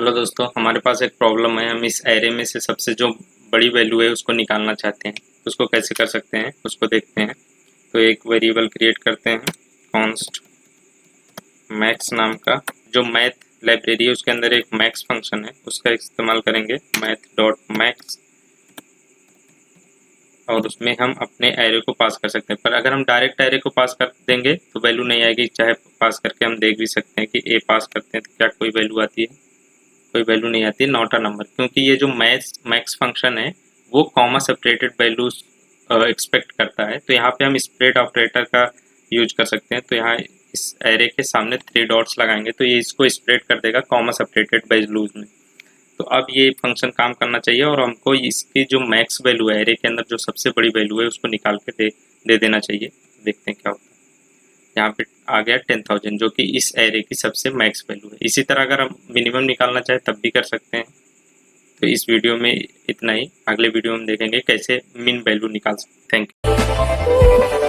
Hello दोस्तों, हमारे पास एक प्रॉब्लम है। हम इस एरे में से सबसे जो बड़ी वैल्यू है उसको निकालना चाहते हैं। उसको कैसे कर सकते हैं उसको देखते हैं। तो एक वेरिएबल क्रिएट करते हैं, कॉन्स्ट मैक्स नाम का। जो मैथ लाइब्रेरी है उसके अंदर एक मैक्स फंक्शन है, उसका इस्तेमाल करेंगे, मैथ डॉट मैक्स। और उसमें हम अपने एरे को पास कर सकते हैं। पर अगर हम डायरेक्ट एरे को पास कर देंगे तो वैल्यू नहीं आएगी। चाहे पास करके हम देख भी सकते हैं कि ए पास करते हैं तो क्या कोई वैल्यू आती है, कोई वैल्यू नहीं आती, नॉट अ नंबर। क्योंकि ये जो मैक्स फंक्शन है वो कॉमा सेपरेटेड वैल्यूज एक्सपेक्ट करता है। तो यहाँ पे हम स्प्लिट ऑपरेटर का यूज कर सकते हैं। तो यहाँ इस एरे के सामने 3 डॉट्स लगाएंगे तो ये इसको स्प्लिट कर देगा कॉमा सेपरेटेड वैल्यूज में। तो अब ये फंक्शन काम करना चाहिए और हमको इसकी जो मैक्स वैल्यू है एरे के अंदर, जो सबसे बड़ी वैल्यू है, उसको निकाल के दे देना चाहिए। देखते हैं क्या होता है। यहाँ पे आ गया 10,000, जो कि इस एरे की सबसे मैक्स वैल्यू है। इसी तरह अगर हम मिनिमम निकालना चाहे तब भी कर सकते हैं। तो इस वीडियो में इतना ही। अगले वीडियो में देखेंगे कैसे मिन वैल्यू निकाल सकते हैं। Thank you.